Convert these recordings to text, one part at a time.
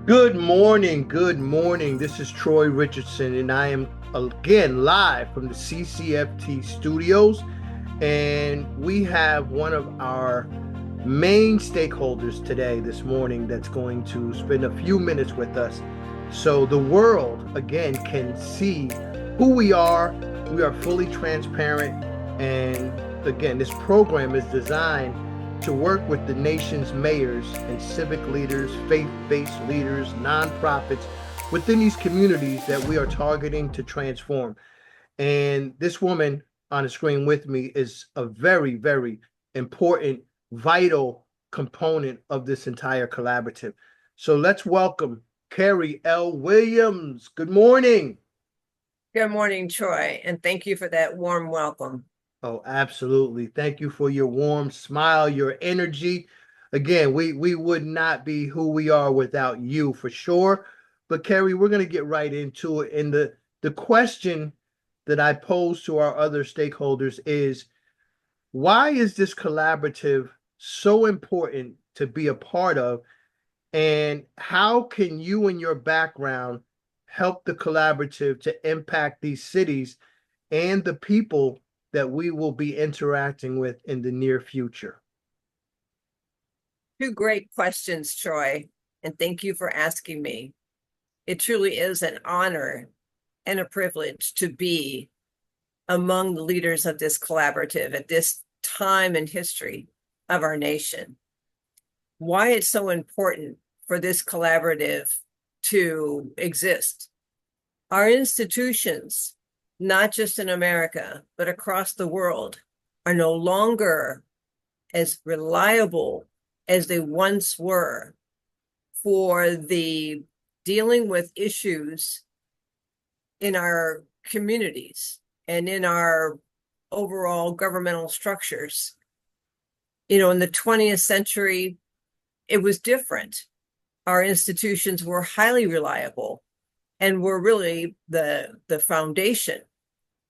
Good morning. Good morning. This is Troy Richardson, and I am again live from the CCFT studios. And we have one of our main stakeholders today, this morning, that's going to spend a few minutes with us. So the world, again, can see who we are. We are fully transparent. And again, this program is designed to work with the nation's mayors and civic leaders, faith-based leaders, nonprofits within these communities that we are targeting to transform. And this woman on the screen with me is a very, very important, vital component of this entire collaborative. So let's welcome Carrie L. Williams. Good morning. Good morning, Troy, and thank you for that warm welcome. Oh, absolutely. Thank you for your warm smile, your energy. Again, we would not be who we are without you for sure. But Carrie, we're going to get right into it. And the question that I pose to our other stakeholders is, why is this collaborative so important to be a part of? And how can you and your background help the collaborative to impact these cities and the people that we will be interacting with in the near future? Two great questions, Troy, and thank you for asking me. It truly is an honor and a privilege to be among the leaders of this collaborative at this time in history of our nation. Why it's so important for this collaborative to exist. Our institutions, not just in America, but across the world, are no longer as reliable as they once were for the dealing with issues in our communities and in our overall governmental structures. In the 20th century, it was different. Our institutions were highly reliable and were really the foundation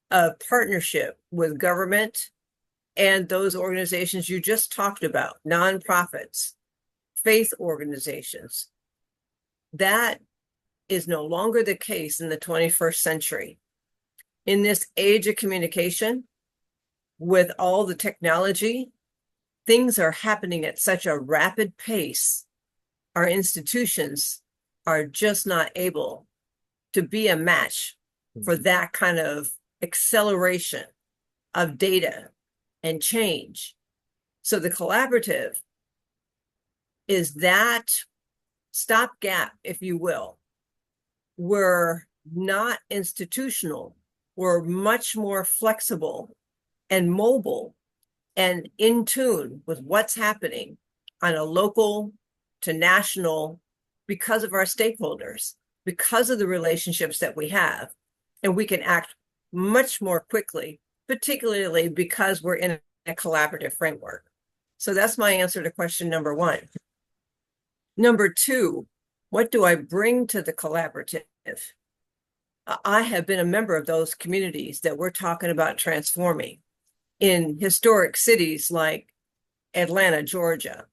of partnership with government and those organizations you just talked about, nonprofits, faith organizations. That is no longer the case in the 21st century. In this age of communication, with all the technology, things are happening at such a rapid pace. Our institutions are just not able to be a match for that kind of acceleration of data and change. So the collaborative is that stopgap, if you will. We're not institutional. We're much more flexible and mobile and in tune with what's happening on a local to national because of our stakeholders, because of the relationships that we have. And we can act much more quickly, particularly because we're in a collaborative framework. So that's my answer to question number one. Number two, what do I bring to the collaborative? I have been a member of those communities that we're talking about transforming in historic cities like Atlanta, Georgia,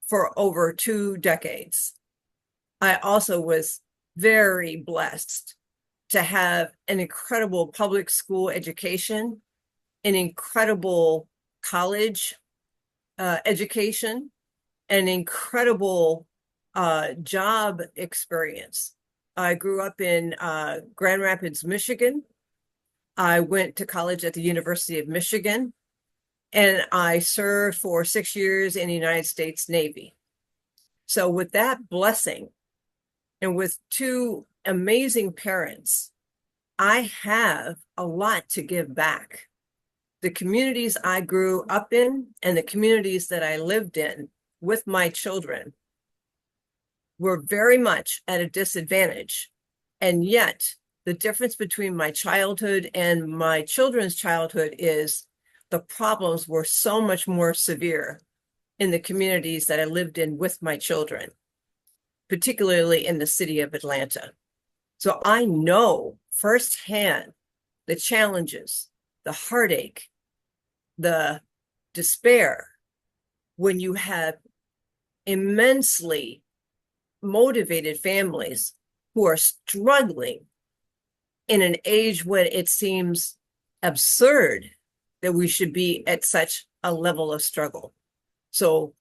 for over 2 decades. I also was very blessed to have an incredible public school education, an incredible college education, an incredible job experience. I grew up in Grand Rapids, Michigan. I went to college at the University of Michigan, and I served for 6 years in the United States Navy. So with that blessing and with two amazing parents, I have a lot to give back. The communities I grew up in and the communities that I lived in with my children were very much at a disadvantage. And yet, the difference between my childhood and my children's childhood is the problems were so much more severe in the communities that I lived in with my children, particularly in the city of Atlanta. So I know firsthand the challenges, the heartache, the despair when you have immensely motivated families who are struggling in an age when it seems absurd that we should be at such a level of struggle. So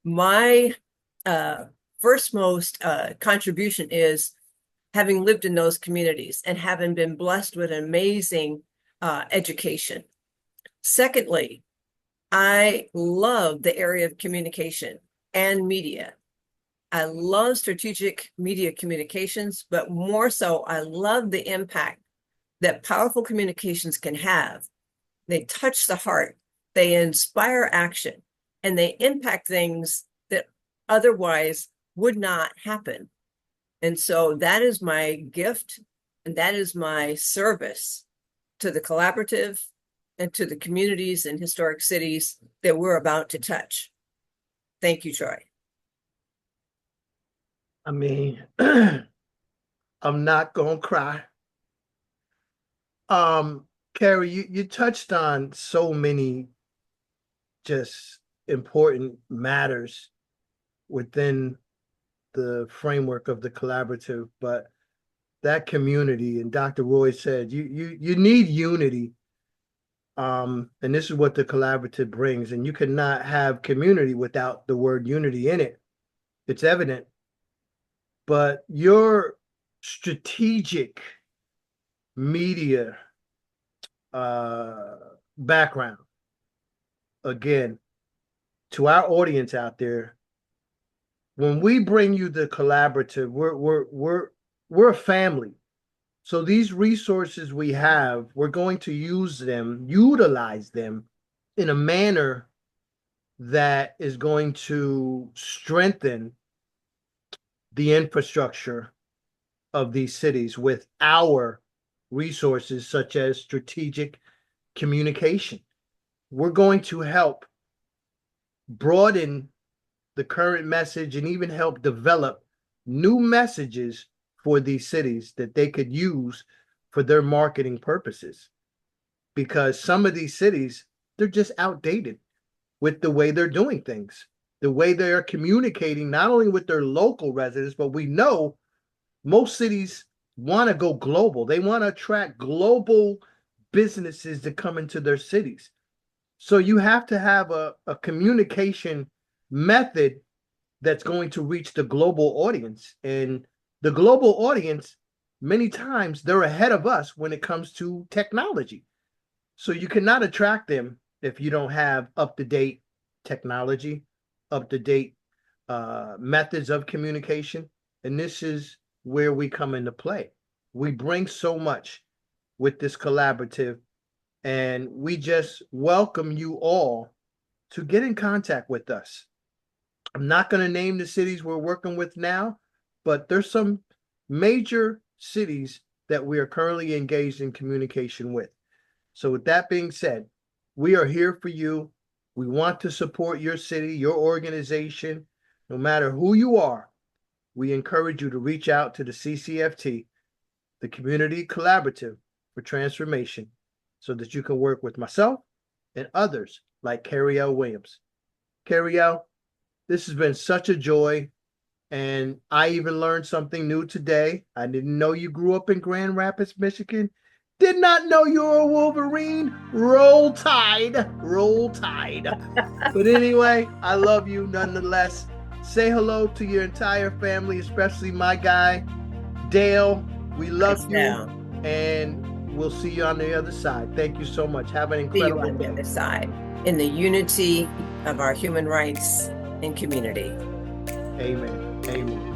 my first most contribution is having lived in those communities and having been blessed with an amazing education. Secondly, I love the area of communication and media. I love strategic media communications, but more so, I love the impact that powerful communications can have. They touch the heart, they inspire action, and they impact things that otherwise would not happen. And so that is my gift, and that is my service to the collaborative and to the communities and historic cities that we're about to touch. Thank you, Troy. I mean, I'm not gonna cry. Carrie, you touched on so many just important matters within the framework of the collaborative, but that community, and Dr. Roy said, you need unity. And this is what the collaborative brings. And you cannot have community without the word unity in it. It's evident. But your strategic media background, again, to our audience out there, when we bring you the collaborative, we're a family. So these resources we have, we're going to use them, utilize them in a manner that is going to strengthen the infrastructure of these cities with our resources, such as strategic communication. We're going to help broaden the current message and even help develop new messages for these cities that they could use for their marketing purposes. Because some of these cities, they're just outdated with the way they're doing things, the way they are communicating, not only with their local residents, but we know most cities want to go global. They want to attract global businesses to come into their cities. So you have to have a communication method that's going to reach the global audience. And the global audience, many times, they're ahead of us when it comes to technology. So you cannot attract them if you don't have up-to-date technology, up-to-date methods of communication. And this is where we come into play. We bring so much with this collaborative, and we just welcome you all to get in contact with us. I'm not going to name the cities we're working with now, but there's some major cities that we are currently engaged in communication with. So with that being said, we are here for you. We want to support your city, your organization, no matter who you are. We encourage you to reach out to the CCFT, the Community Collaborative for Transformation, so that you can work with myself and others like Carrie L. Williams. Carrie L., this has been such a joy, and I even learned something new today. I didn't know you grew up in Grand Rapids, Michigan. Did not know you were a Wolverine. Roll Tide. Roll Tide. But anyway, I love you nonetheless. Say hello to your entire family, especially my guy, Dale. We love you. And we'll see you on the other side. Thank you so much. Have an incredible day. See you on the other side, in the unity of our human rights and community. Amen. Amen.